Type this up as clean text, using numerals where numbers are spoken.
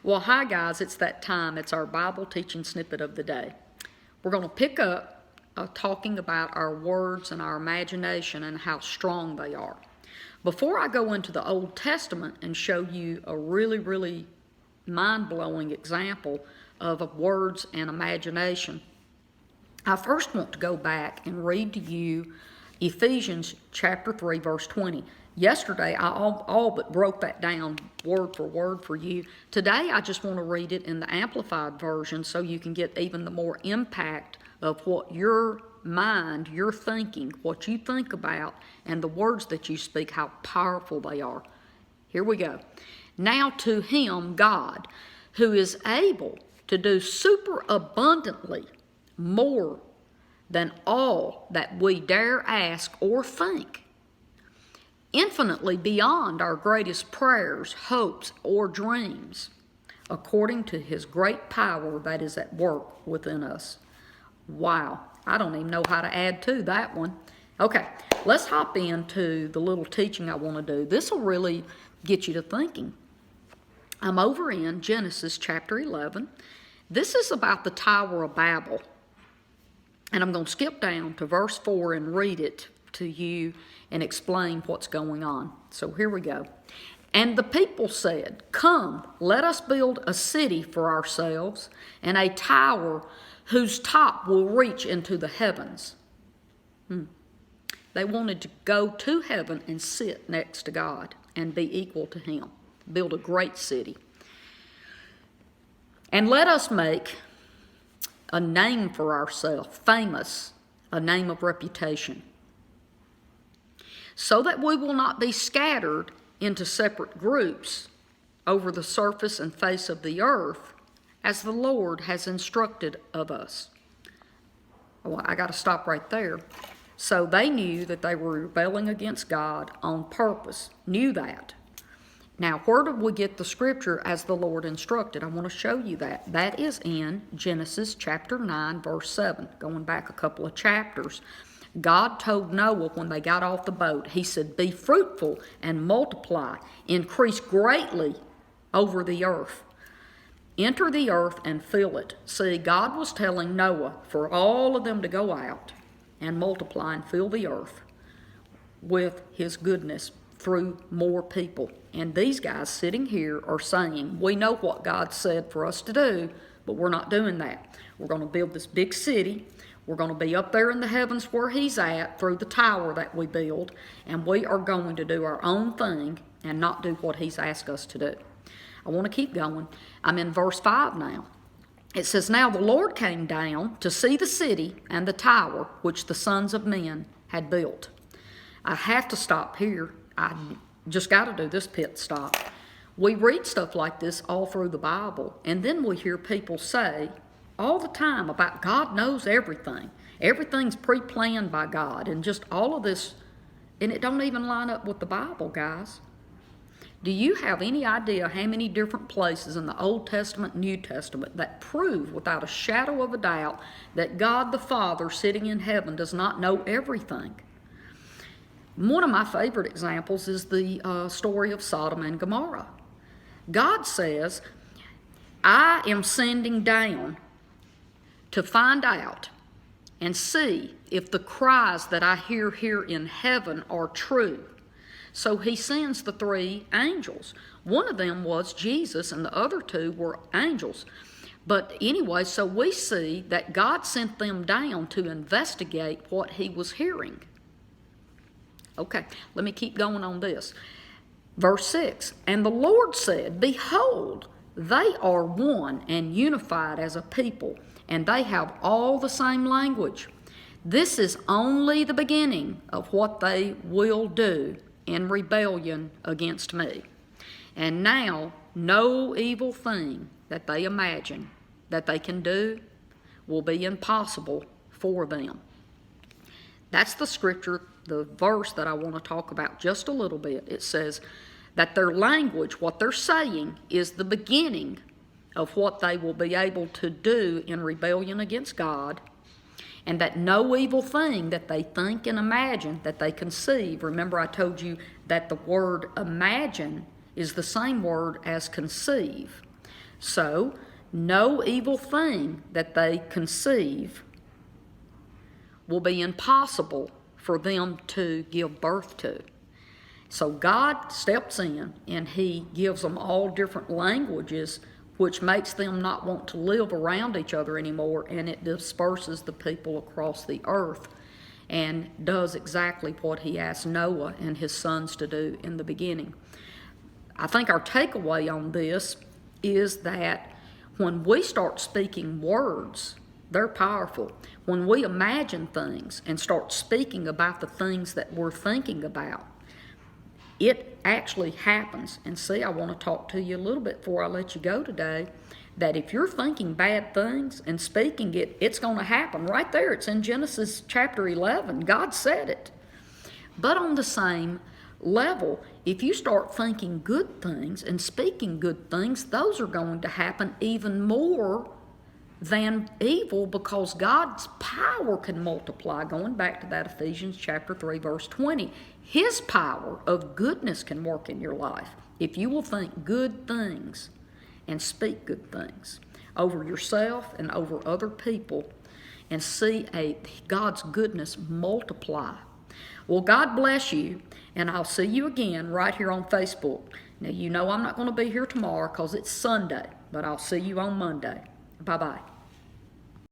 Well, hi guys, it's that time. It's our Bible teaching snippet of the day. We're going to pick up talking about our words and our imagination and how strong they are. Before I go into the Old Testament and show you a really mind-blowing example of words and imagination, I first want to go back and read to you Ephesians chapter 3, verse 20. Yesterday, I all but broke that down word for word for you. Today, I just want to read it in the Amplified version so you can get even the more impact of what your mind, your thinking, what you think about, and the words that you speak, how powerful they are. Here we go. Now to him, God, who is able to do super abundantly more than all that we dare ask or think, infinitely beyond our greatest prayers, hopes, or dreams, according to his great power that is at work within us. Wow, I don't even know how to add to that one. Okay, let's hop into the little teaching I want to do. This will really get you to thinking. I'm over in Genesis chapter 11. This is about the Tower of Babel. And I'm going to skip down to verse 4 and read it to you and explain what's going on. So here we go. And the people said, "Come, let us build a city for ourselves and a tower whose top will reach into the heavens." They wanted to go to heaven and sit next to God and be equal to him. Build a great city. "And let us make a name for ourselves, famous, a name of reputation, so that we will not be scattered into separate groups over the surface and face of the earth, as the Lord has instructed of us." Well, I got to stop right there. So they knew that they were rebelling against God on purpose, knew that. Now, where did we get the scripture as the Lord instructed? I want to show you that. That is in Genesis chapter 9, verse 7, going back a couple of chapters. God told Noah when they got off the boat, he said, "Be fruitful and multiply, increase greatly over the earth. Enter the earth and fill it." See, God was telling Noah for all of them to go out and multiply and fill the earth with his goodness through more people. And these guys sitting here are saying, we know what God said for us to do, but we're not doing that. We're going to build this big city. We're going to be up there in the heavens where he's at through the tower that we build, and we are going to do our own thing and not do what he's asked us to do. I want to keep going. I'm in verse 5 now. It says, "Now the Lord came down to see the city and the tower which the sons of men had built." I have to stop here. I just got to do this pit stop. We read stuff like this all through the Bible, and then we hear people say all the time about God knows everything. Everything's pre-planned by God, and just all of this, and it don't even line up with the Bible, guys. Do you have any idea how many different places in the Old Testament, New Testament that prove without a shadow of a doubt that God the Father sitting in heaven does not know everything? One of my favorite examples is the story of Sodom and Gomorrah. God says, "I am sending down to find out and see if the cries that I hear here in heaven are true." So he sends the 3 angels. One of them was Jesus, and the other 2 were angels. But anyway, so we see that God sent them down to investigate what he was hearing. Okay, let me keep going on this. Verse 6, "And the Lord said, Behold, they are one and unified as a people, and they have all the same language. This is only the beginning of what they will do in rebellion against me. And now no evil thing that they imagine that they can do will be impossible for them." That's the scripture, the verse that I want to talk about just a little bit. It says that their language, what they're saying, is the beginning of what they will be able to do in rebellion against God, and that no evil thing that they think and imagine, that they conceive. Remember, I told you that the word imagine is the same word as conceive. So, no evil thing that they conceive will be impossible for them to give birth to. So God steps in and he gives them all different languages, which makes them not want to live around each other anymore, and it disperses the people across the earth and does exactly what he asked Noah and his sons to do in the beginning. I think our takeaway on this is that when we start speaking words, they're powerful. When we imagine things and start speaking about the things that we're thinking about, it actually happens. And see, I want to talk to you a little bit before I let you go today, that if you're thinking bad things and speaking it, it's going to happen right there. It's in Genesis chapter 11. God said it. But on the same level, if you start thinking good things and speaking good things, those are going to happen even more than evil, because God's power can multiply. Going back to that Ephesians chapter 3 verse 20, his power of goodness can work in your life if you will think good things and speak good things over yourself and over other people, and see God's goodness multiply. Well, God bless you, and I'll see you again right here on Facebook. Now, you know I'm not going to be here tomorrow because it's Sunday, but I'll see you on Monday. Bye-bye.